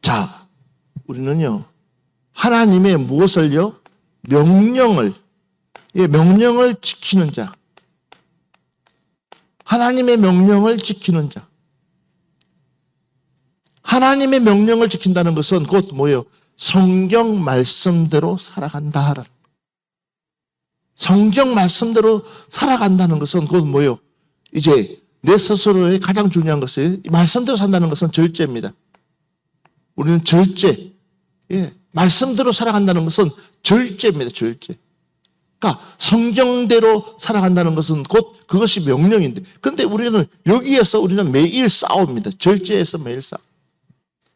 자, 우리는요, 하나님의 무엇을요? 명령을 지키는 자. 하나님의 명령을 지키는 자. 하나님의 명령을 지킨다는 것은 곧 뭐예요? 성경 말씀대로 살아간다. 성경 말씀대로 살아간다는 것은 곧 뭐예요? 이제 내 스스로의 가장 중요한 것이 말씀대로 산다는 것은 절제입니다. 우리는 절제. 말씀대로 살아간다는 것은 절제입니다. 절제. 그러니까 성경대로 살아간다는 것은 곧 그것이 명령인데, 그런데 우리는 여기에서 우리는 매일 싸웁니다. 절제에서 매일 싸워.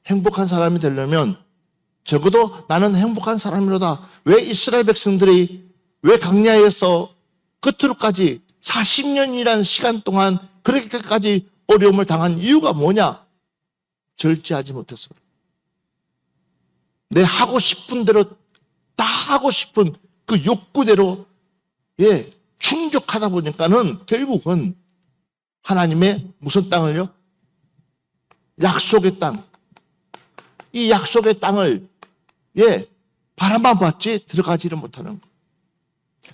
행복한 사람이 되려면 적어도 나는 행복한 사람이로다. 왜 이스라엘 백성들이 왜 광야에서 끝으로까지 40년이라는 시간 동안 그렇게까지 어려움을 당한 이유가 뭐냐? 절제하지 못해서. 내 하고 싶은 대로 다 하고 싶은 그 욕구대로 충족하다 보니까는 결국은 하나님의 무슨 땅을요? 약속의 땅. 이 약속의 땅을 바라만 봤지 들어가지를 못하는 거.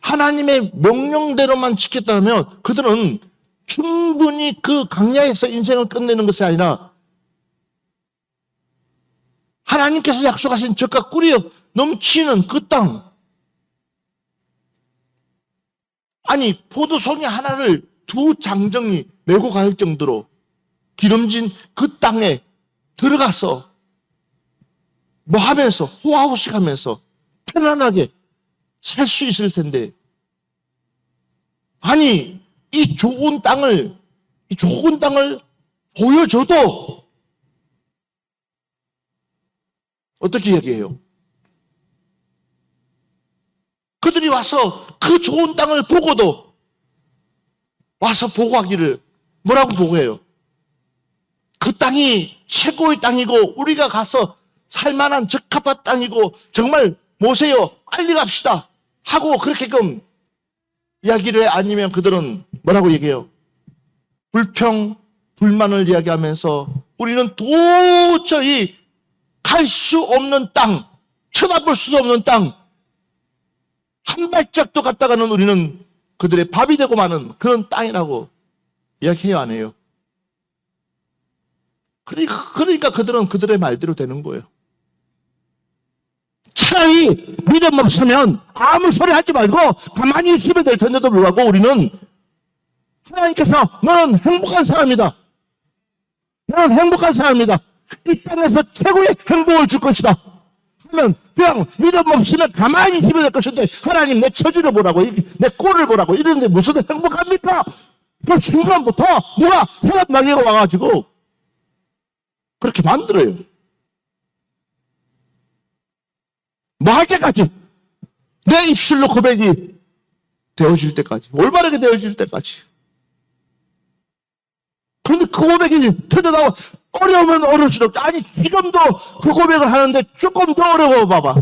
하나님의 명령대로만 지켰다면 그들은 충분히 그 광야에서 인생을 끝내는 것이 아니라 하나님께서 약속하신 젖과 꿀이 넘치는 그 땅, 아니 포도송이 하나를 두 장정이 메고 갈 정도로 기름진 그 땅에 들어가서 뭐 하면서 호화호식 하면서 편안하게 살 수 있을 텐데, 아니 이 좋은 땅을 보여줘도 어떻게 이야기해요? 그들이 와서 그 좋은 땅을 보고도 와서 보고하기를 뭐라고 보고해요? 그 땅이 최고의 땅이고 우리가 가서 살만한 적합한 땅이고 정말 모세요 빨리 갑시다 하고 그렇게끔 이야기를 해. 아니면 그들은 뭐라고 얘기해요? 불만을 이야기하면서 우리는 도저히 갈 수 없는 땅, 쳐다볼 수도 없는 땅, 한 발짝도 갔다가는 우리는 그들의 밥이 되고 마는 그런 땅이라고 이야기해요, 안 해요? 그러니까 그들은 그들의 말대로 되는 거예요. 차라리 믿음 없으면 아무 소리 하지 말고 가만히 있으면 될 텐데도 불구하고 우리는 하나님께서 너는 행복한 사람이다. 너는 행복한 사람이다. 이 땅에서 최고의 행복을 줄 것이다. 하면 그냥 믿음 없으면 가만히 있으면 될 것인데 하나님 내 처지를 보라고 내 꼴을 보라고 이러는데 무슨 행복합니까? 그 순간부터 누가 사람 마귀가 와가지고 그렇게 만들어요. 뭐 할 때까지? 내 입술로 고백이 되어질 때까지. 올바르게 되어질 때까지. 그런데 그 고백이 터져나와 어려우면 어려울수록, 아니 지금도 그 고백을 하는데 조금 더 어려워 봐봐.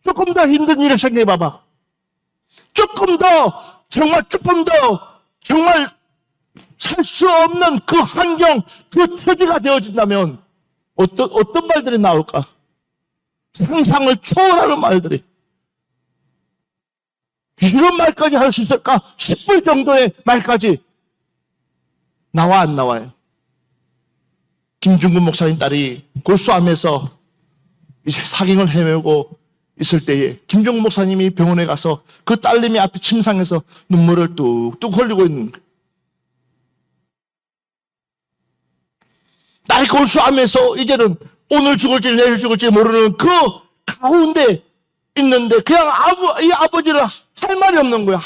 조금 더 힘든 일을 생각해 봐봐. 조금 더 정말 살 수 없는 그 환경, 그 처지가 되어진다면 어떤 말들이 나올까? 상상을 초월하는 말들이. 이런 말까지 할 수 있을까 싶을 정도의 말까지 나와 안 나와요? 김중근 목사님 딸이 골수암에서 이제 사경을 헤매고 있을 때에 김중근 목사님이 병원에 가서 그 딸내미 앞에 침상에서 눈물을 뚝뚝 흘리고 있는 거예요. 딸이 골수암에서 이제는 오늘 죽을지 내일 죽을지 모르는 그 가운데 있는데 그냥 이 아버지를 할 말이 없는 거예요.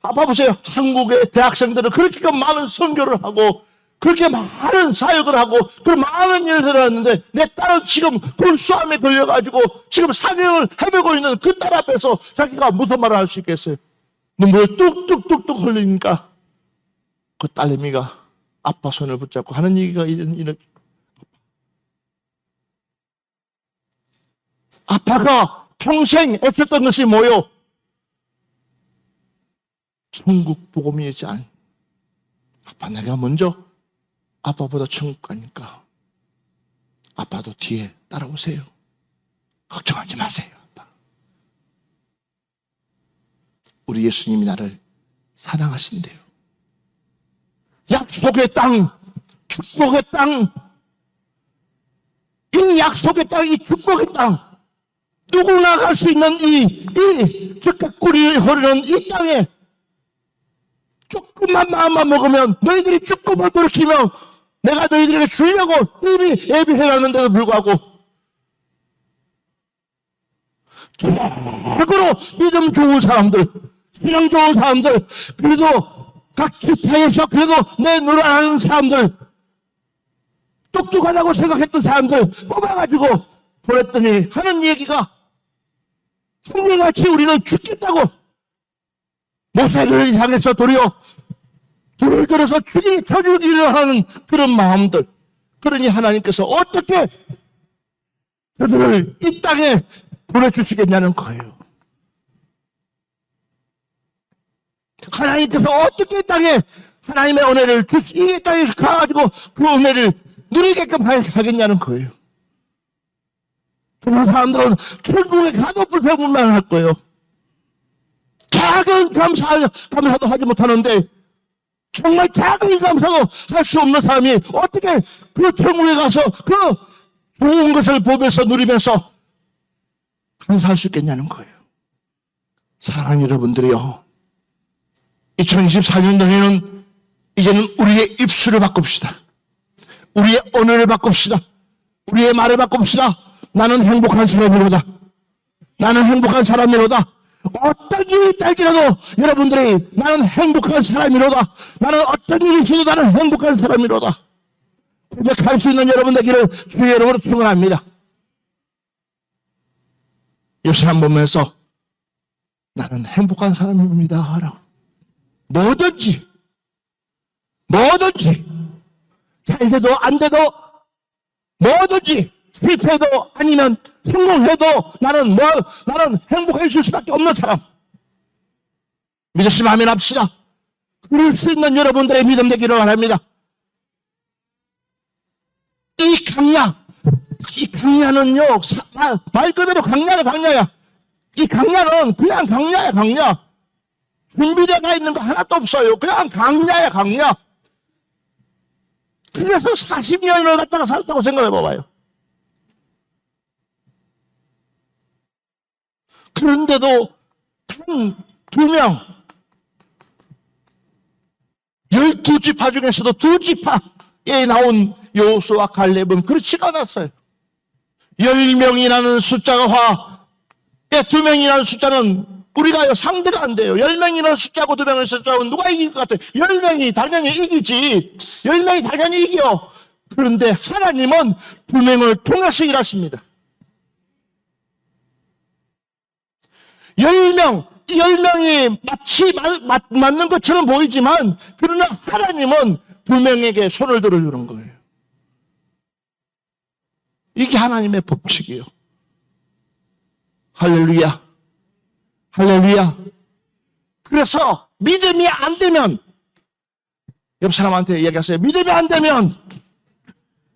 봐보세요. 한국의 대학생들은 그렇게 많은 선교를 하고 그렇게 많은 사역을 하고 그런 많은 일들을 하는데 내 딸은 지금 골수암에 걸려가지고 지금 사경을 헤매고 있는 그 딸 앞에서 자기가 무슨 말을 할 수 있겠어요? 눈물을 뚝뚝뚝뚝 흘리니까 그 딸내미가 아빠 손을 붙잡고 하는 얘기가 이렇게, 아빠가 평생 애썼던 것이 뭐요? 천국 복음이지 않. 아빠 내가 먼저 아빠보다 천국 가니까 아빠도 뒤에 따라오세요. 걱정하지 마세요. 아빠. 우리 예수님이 나를 사랑하신대요. 약속의 땅, 축복의 땅, 이 약속의 땅, 이 축복의 땅, 누구나 갈 수 있는 이 적각 꿀이 흐르는 이 땅에 조금만 마음만 먹으면, 너희들이 조금만 돌이키면 내가 너희들에게 주려고 이미 예비해놨는데도 불구하고 최고로 믿음 좋은 사람들, 신앙 좋은 사람들, 그래도 각 기타에서 그래도 내 노래 하는 사람들, 똑똑하다고 생각했던 사람들 뽑아가지고 보냈더니 하는 얘기가 성경같이 우리는 죽겠다고 모세를 향해서 도리어 돌을 들어서 쳐주기를 하는 그런 마음들. 그러니 하나님께서 어떻게 저들을 이 땅에 보내주시겠냐는 거예요. 하나님께서 어떻게 이 땅에 하나님의 은혜를 이 땅에 가가지고 그 은혜를 누리게끔 하겠냐는 거예요. 그런 사람들은 천국에 가도 불평불만 할 거예요. 작은 감사도 하지 못하는데, 정말 작은 감사도 할 수 없는 사람이 어떻게 그 천국에 가서 그 좋은 것을 보면서 누리면서 감사할 수 있겠냐는 거예요. 사랑하는 여러분들이요, 2024년도에는 이제는 우리의 입술을 바꿉시다. 우리의 언어를 바꿉시다. 우리의 말을 바꿉시다. 나는 행복한 사람이로다. 나는 행복한 사람이로다. 어떤 일이 있달지라도 여러분들이 나는 행복한 사람이로다. 나는 어떤 일이 있어도 나는 행복한 사람이로다. 고백할 수 있는 여러분 되기를 주의 이름으로 축원합니다. 옆 사람 보면서 나는 행복한 사람입니다 하라고. 뭐든지 잘 돼도 안 돼도 뭐든지 실패해도 아니면 성공해도 나는 행복해질 수밖에 없는 사람. 믿으시면 아멘 합시다. 그럴 수 있는 여러분들의 믿음 되기를 바랍니다. 이 강야는요, 말 그대로 강야야. 이 강야는 그냥 강야야, 강야. 준비되어 있는 거 하나도 없어요. 그냥 강야야, 강야. 그래서 40년을 갖다가 살았다고 생각해 봐봐요. 그런데도 단 2명, 12지파 중에서도 2지파에 나온 여호수아와 갈렙은 그렇지가 않았어요. 10명이라는 숫자와 2명이라는 숫자는 우리가 상대가 안 돼요. 10명이라는 숫자고 2명의 숫자는 누가 이길 것 같아요? 10명이 당연히 이기지. 10명이 당연히 이겨. 그런데 하나님은 2명을 통해서 일하십니다. 10명이 마치 맞는 것처럼 보이지만, 그러나 하나님은 2명에게 손을 들어주는 거예요. 이게 하나님의 법칙이에요. 할렐루야. 할렐루야. 그래서 믿음이 안 되면, 옆 사람한테 이야기하세요. 믿음이 안 되면,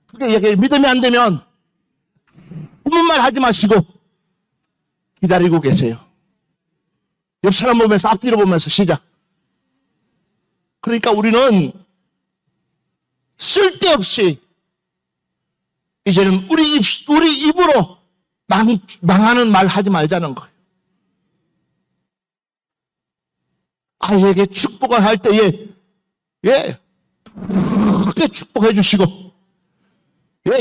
그게 얘기해요. 믿음이 안 되면 아무 말 하지 마시고 기다리고 계세요. 옆 사람 보면서, 앞뒤로 보면서 시작. 그러니까 우리는 쓸데없이 이제는 우리 입으로 망하는 말 하지 말자는 거예요. 아이에게 축복을 할 때에, 그렇게 축복해 주시고,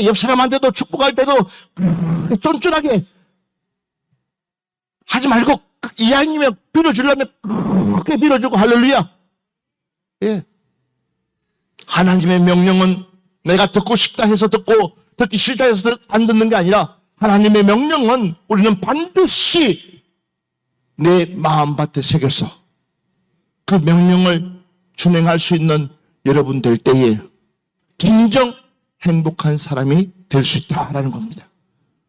옆 사람한테도 축복할 때도 쫀쫀하게 하지 말고, 이왕이면 빌어주려면 그렇게 빌어주고, 할렐루야. 하나님의 명령은 내가 듣고 싶다 해서 듣고, 듣기 싫다 해서 안 듣는 게 아니라, 하나님의 명령은 우리는 반드시 내 마음밭에 새겨서 그 명령을 준행할 수 있는 여러분 될 때에 진정 행복한 사람이 될 수 있다라는 겁니다.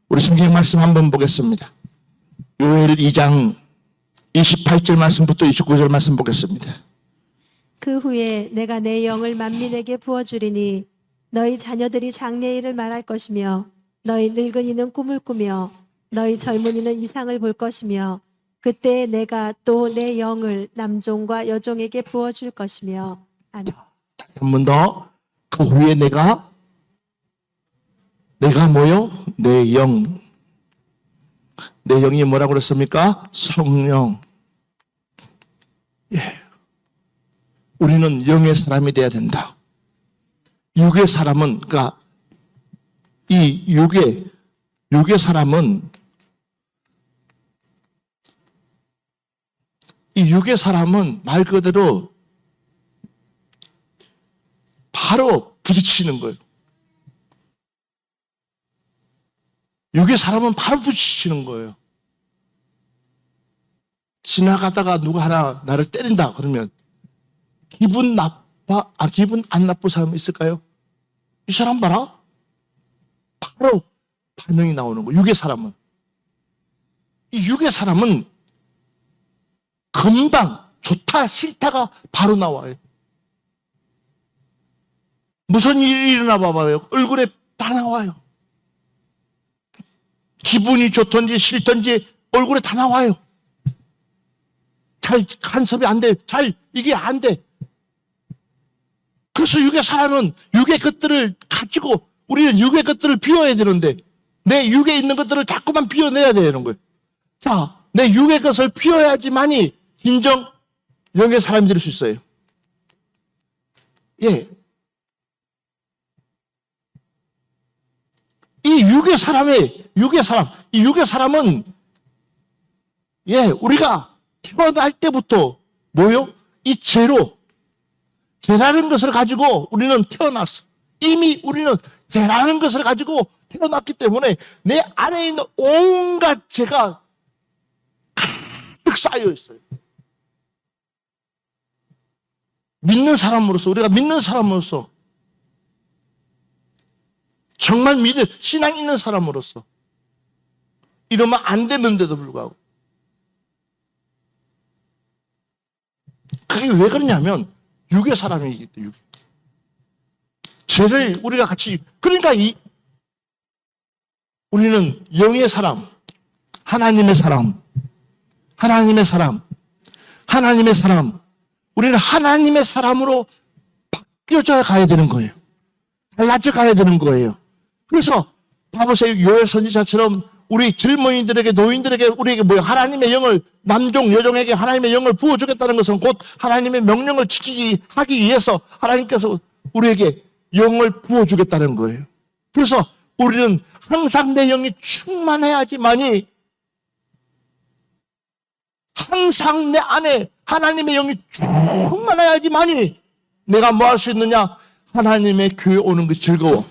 우리 성경 말씀 한번 보겠습니다. 요엘 2장 28절 말씀부터 29절 말씀 보겠습니다. 그 후에 내가 내 영을 만민에게 부어주리니 너희 자녀들이 장래일을 말할 것이며 너희 늙은이는 꿈을 꾸며 너희 젊은이는 이상을 볼 것이며 그때 내가 또 내 영을 남종과 여종에게 부어줄 것이며 아멘. 한 번 더. 그 후에 내가 뭐요? 내 영. 내 영이 뭐라고 그랬습니까? 성령. 예. 우리는 영의 사람이 돼야 된다. 육의 사람은, 그러니까 이 육의 사람은 말 그대로 바로 부딪히는 거예요. 육의 사람은 바로 부딪히는 거예요. 지나가다가 누가 하나 나를 때린다 그러면 기분 안 나쁜 사람 있을까요? 이 사람 봐라. 바로 반응이 나오는 거예요. 육의 사람은. 이 육의 사람은 금방 좋다 싫다가 바로 나와요. 무슨 일이 일어나 봐봐요. 얼굴에 다 나와요. 기분이 좋든지 싫든지 얼굴에 다 나와요. 잘 간섭이 안 돼. 이게 안 돼. 그래서 육의 사람은 육의 것들을 가지고 우리는 육의 것들을 비워야 되는데 내 육에 있는 것들을 자꾸만 비워내야 되는 거예요. 자, 내 육의 것을 비워야지만이 진정 영의 사람이 될 수 있어요. 예. 이 육의 사람은 예, 우리가 태어날 때부터 뭐요? 이 죄라는 것을 가지고 우리는 태어났어. 이미 우리는 죄라는 것을 가지고 태어났기 때문에 내 안에 있는 온갖 죄가 가득 쌓여 있어요. 우리가 믿는 사람으로서 정말 신앙 있는 사람으로서 이러면 안 되는데도 불구하고 그게 왜 그러냐면 육의 사람이기 때문에 죄를 우리가 같이 그러니까 우리는 영의 사람, 하나님의 사람, 우리는 하나님의 사람으로 바뀌어져 가야 되는 거예요. 달라져 가야 되는 거예요. 그래서 봐보세요. 요엘 선지자처럼 우리 젊은이들에게 노인들에게 우리에게 뭐예요? 하나님의 영을 남종 여종에게 하나님의 영을 부어주겠다는 것은 곧 하나님의 명령을 하기 위해서 하나님께서 우리에게 영을 부어주겠다는 거예요. 그래서 우리는 항상 내 영이 충만해야지만이 항상 내 안에 하나님의 영이 충만해야지만이 내가 뭐 할 수 있느냐? 하나님의 교회 오는 것이 즐거워.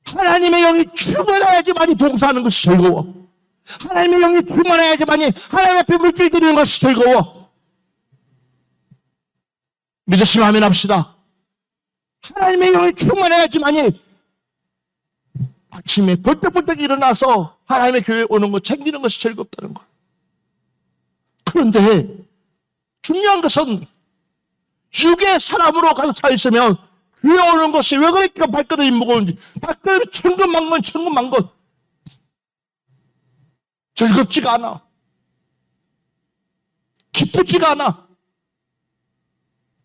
하나님의 영이 충만해야지만이 봉사하는 것이 즐거워. 하나님의 영이 충만해야지만이 하나님 앞에 물질 드리는 것이 즐거워. 믿으시면 아멘 합시다. 하나님의 영이 충만해야지만이 아침에 벌떡벌떡 일어나서 하나님의 교회에 오는 거 챙기는 것이 즐겁다는 거. 그런데 중요한 것은 육의 사람으로 가득 차 있으면 교회 오는 것이 왜 그렇게 발걸음이 무거운지 발걸음이 천근만건 즐겁지가 않아. 기쁘지가 않아.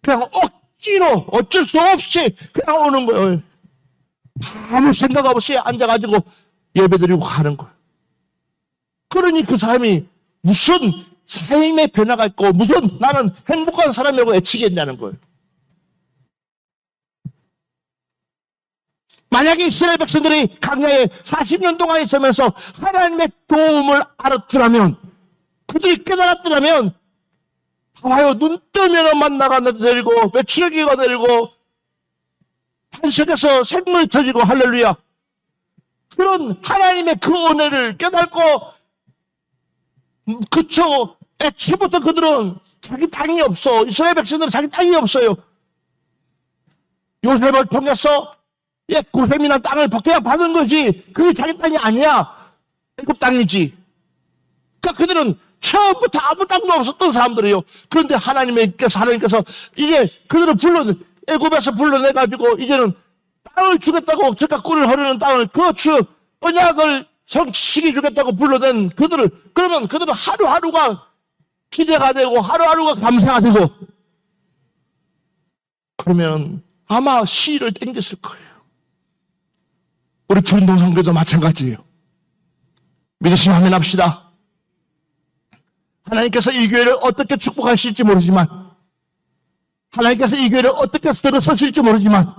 그냥 억지로 어쩔 수 없이 그냥 오는 거예요. 아무 생각 없이 앉아가지고 예배드리고 가는 거예요. 그러니 그 사람이 무슨 삶의 변화가 있고 무슨 나는 행복한 사람이라고 애치겠냐는 거예요. 만약에 이스라엘 백성들이 광야에 40년 동안 있으면서 하나님의 도움을 알았더라면 그들이 깨달았더라면 봐요. 눈 뜨면 만나가 내리고 메추라기가 내리고 한석에서 생물이 터지고 할렐루야. 그런 하나님의 그 은혜를 깨닫고 그쵸. 애초부터 그들은 자기 땅이 없어. 이스라엘 백성들은 자기 땅이 없어요. 요셉을 통해서 고셈이라는 땅을 그냥 받은 거지. 그게 자기 땅이 아니야. 애굽 땅이지. 그러니까 그들은 처음부터 아무 땅도 없었던 사람들이에요. 그런데 하나님께서 이제 그들을 애굽에서 불러내가지고 이제는 땅을 주겠다고 저가 꿀을 흐르는 땅을 그 주 언약을 성취시켜 주겠다고 불러낸 그들을 그러면 그들은 하루하루가 기대가 되고 하루하루가 감사가 되고 그러면 아마 시를 땡겼을 거예요. 우리 푸른동 성교도 마찬가지예요. 믿으시면 하면 합시다. 하나님께서 이 교회를 어떻게 축복하실지 모르지만 하나님께서 이 교회를 어떻게 들어서실지 모르지만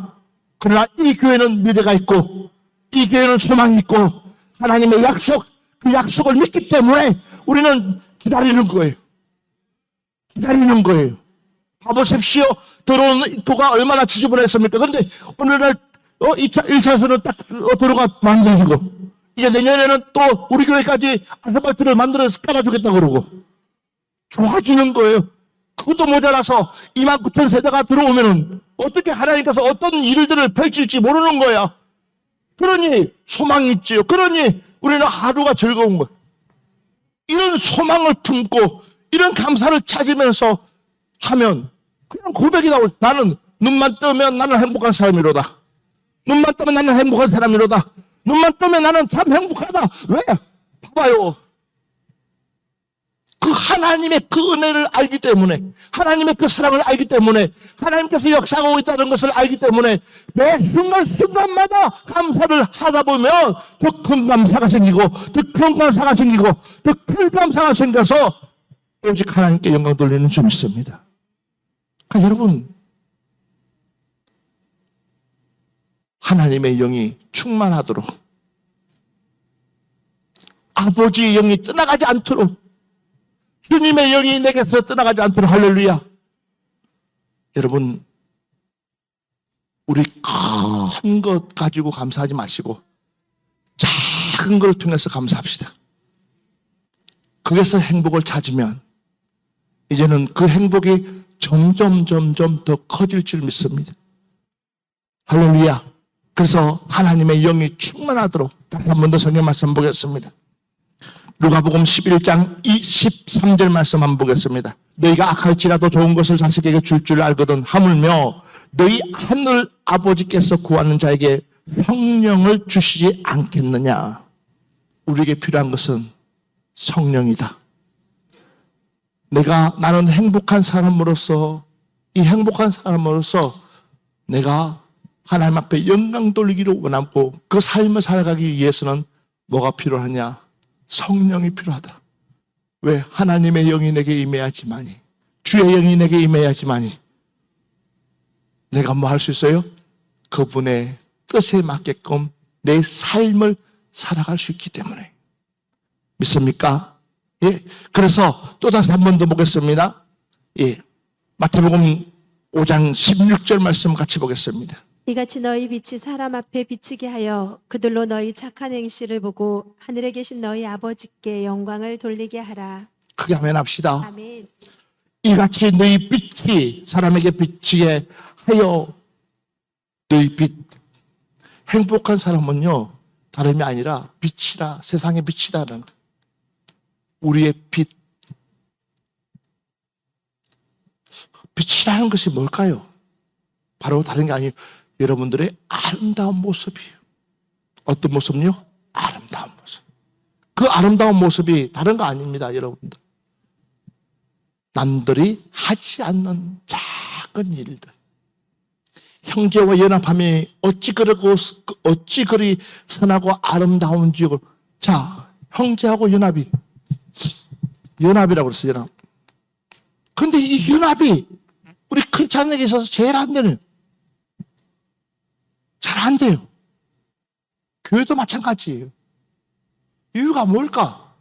그러나 이 교회는 미래가 있고 이 교회는 소망이 있고 하나님의 약속 그 약속을 믿기 때문에 우리는 기다리는 거예요. 기다리는 거예요. 봐보십시오. 들어오는 입구가 얼마나 지저분했습니까? 그런데 오늘날 1차선은 딱 도로가 만들어지고 이제 내년에는 또 우리 교회까지 아스팔트를 만들어서 깔아주겠다 그러고 좋아지는 거예요. 그것도 모자라서 29,000세대가 들어오면은 어떻게 하나님께서 어떤 일들을 펼칠지 모르는 거야. 그러니 소망이 있지요. 그러니 우리는 하루가 즐거운 거예요. 이런 소망을 품고 이런 감사를 찾으면서 하면 그냥 고백이 나오죠. 나는 눈만 뜨면 나는 행복한 사람이로다. 눈만 뜨면 나는 행복한 사람이로다. 눈만 뜨면 나는 참 행복하다. 왜? 봐봐요. 그 하나님의 그 은혜를 알기 때문에 하나님의 그 사랑을 알기 때문에 하나님께서 역사하고 있다는 것을 알기 때문에 매 순간순간마다 감사를 하다 보면 더 큰 감사가 생기고 더 큰 감사가 생기고 더 큰 감사가 생겨서 오직 하나님께 영광 돌리는 줄 믿습니다. 그러니까 여러분 하나님의 영이 충만하도록 아버지의 영이 떠나가지 않도록 주님의 영이 내게서 떠나가지 않도록 할렐루야. 여러분 우리 큰 것 가지고 감사하지 마시고 작은 걸 통해서 감사합시다. 거기서 행복을 찾으면 이제는 그 행복이 점점 더 커질 줄 믿습니다. 할렐루야. 그래서 하나님의 영이 충만하도록 다시 한 번 더 성경 말씀 보겠습니다. 누가복음 11장 23절 말씀 한번 보겠습니다. 너희가 악할지라도 좋은 것을 자식에게 줄 알거든 하물며 너희 하늘 아버지께서 구하는 자에게 성령을 주시지 않겠느냐. 우리에게 필요한 것은 성령이다. 나는 행복한 사람으로서 이 행복한 사람으로서 내가 하나님 앞에 영광 돌리기를 원하고 그 삶을 살아가기 위해서는 뭐가 필요하냐? 성령이 필요하다. 왜? 하나님의 영이 내게 임해야지만이 주의 영이 내게 임해야지만이 내가 뭐 할 수 있어요? 그분의 뜻에 맞게끔 내 삶을 살아갈 수 있기 때문에 믿습니까? 예. 그래서 또다시 한 번 더 보겠습니다. 예. 마태복음 5장 16절 말씀 같이 보겠습니다. 이같이 너희 빛이 사람 앞에 비치게 하여 그들로 너희 착한 행실을 보고 하늘에 계신 너희 아버지께 영광을 돌리게 하라. 크게 아멘 합시다. 아멘. 이같이 너희 빛이 사람에게 비치게 하여 너희 빛. 행복한 사람은요 다름이 아니라 빛이라 세상의 빛이다라는 거예요. 우리의 빛. 빛이라는 것이 뭘까요? 바로 다른 게 아니에요. 여러분들의 아름다운 모습이에요. 어떤 모습요? 아름다운 모습. 그 아름다운 모습이 다른 거 아닙니다, 여러분들. 남들이 하지 않는 작은 일들. 형제와 연합함이 어찌 그리 선하고 아름다운지. 자, 형제하고 연합이라고 그랬어요, 연합. 근데 이 연합이 우리 크리스찬에게 있어서 제일 안 되는, 잘 안 돼요. 교회도 마찬가지예요. 이유가 뭘까?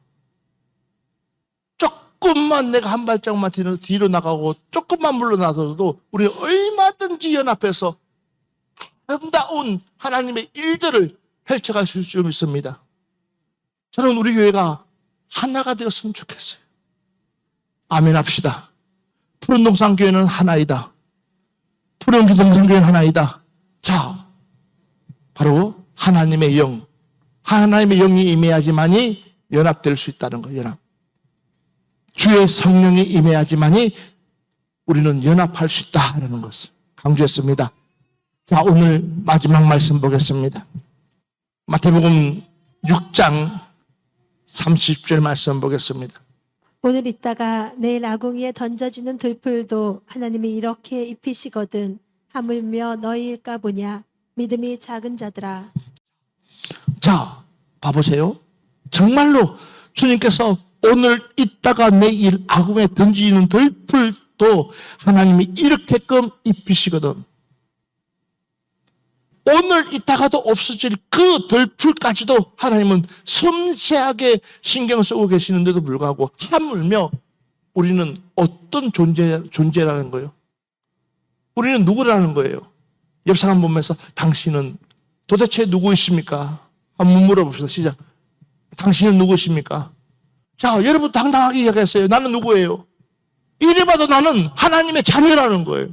조금만 내가 한 발짝만 뒤로 나가고 조금만 물러나서도 우리 얼마든지 연합해서 아름다운 하나님의 일들을 펼쳐갈 수 있을 줄 믿습니다. 저는 우리 교회가 하나가 되었으면 좋겠어요. 아멘 합시다. 푸른동산교회는 하나이다. 푸른동산교회는 하나이다. 자, 바로 하나님의 영이 임해야지만이 연합될 수 있다는 거예요. 연합. 주의 성령이 임해야지만이 우리는 연합할 수 있다는 것을 강조했습니다. 자, 오늘 마지막 말씀 보겠습니다. 마태복음 6장 30절 말씀 보겠습니다. 오늘 있다가 내일 아궁이에 던져지는 들풀도 하나님이 이렇게 입히시거든 하물며 너희일까 보냐. 믿음이 작은 자들아. 자, 봐보세요. 정말로 주님께서 오늘 있다가 내일 아궁에 던지는 들풀도 하나님이 이렇게끔 입히시거든. 오늘 있다가도 없어질 그 들풀까지도 하나님은 섬세하게 신경 쓰고 계시는데도 불구하고 하물며 우리는 어떤 존재라는 거예요? 우리는 누구라는 거예요? 옆 사람 보면서 당신은 도대체 누구이십니까? 한번 물어봅시다. 시작. 당신은 누구십니까? 자, 여러분 당당하게 이야기했어요. 나는 누구예요? 이래봐도 나는 하나님의 자녀라는 거예요.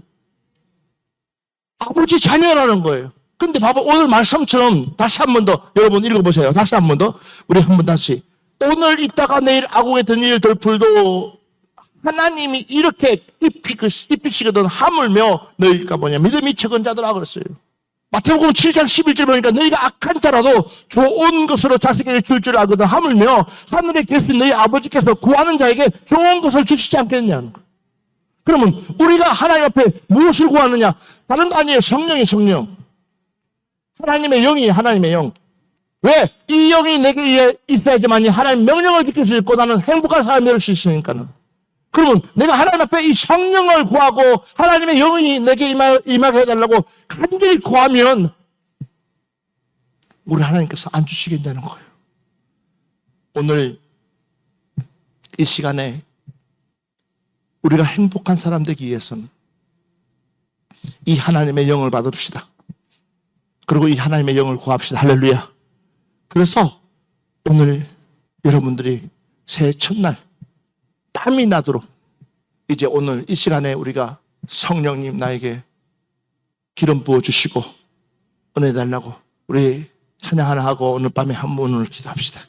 아버지 자녀라는 거예요. 근데 봐봐, 오늘 말씀처럼 다시 한 번 더 여러분 읽어보세요. 다시 한 번 더. 우리 한 번 다시. 오늘 있다가 내일 아궁에 던질 돌풀도 하나님이 이렇게 입히시거든 하물며 너희가 뭐냐. 믿음이 적은 자들아 그랬어요. 마태복음 7장 11절 보니까 너희가 악한 자라도 좋은 것으로 자식에게 줄 줄 알거든 하물며 하늘에 계신 너희 아버지께서 구하는 자에게 좋은 것을 주시지 않겠느냐는 거예요. 그러면 우리가 하나님 앞에 무엇을 구하느냐? 다른 거 아니에요. 성령이 성령. 하나님의 영이 하나님의 영. 왜? 이 영이 내게 있어야지만이 하나님 명령을 지킬 수 있고 나는 행복한 사람이 될 수 있으니까는. 그러면 내가 하나님 앞에 이 성령을 구하고 하나님의 영이 내게 임하게 해달라고 간절히 구하면 우리 하나님께서 안 주시겠다는 거예요. 오늘 이 시간에 우리가 행복한 사람 되기 위해서는 이 하나님의 영을 받읍시다. 그리고 이 하나님의 영을 구합시다. 할렐루야. 그래서 오늘 여러분들이 새해 첫날 땀이 나도록 이제 오늘 이 시간에 우리가 성령님 나에게 기름 부어주시고 은혜 달라고 우리 찬양 하나 하고 오늘 밤에 한 번을 기도합시다.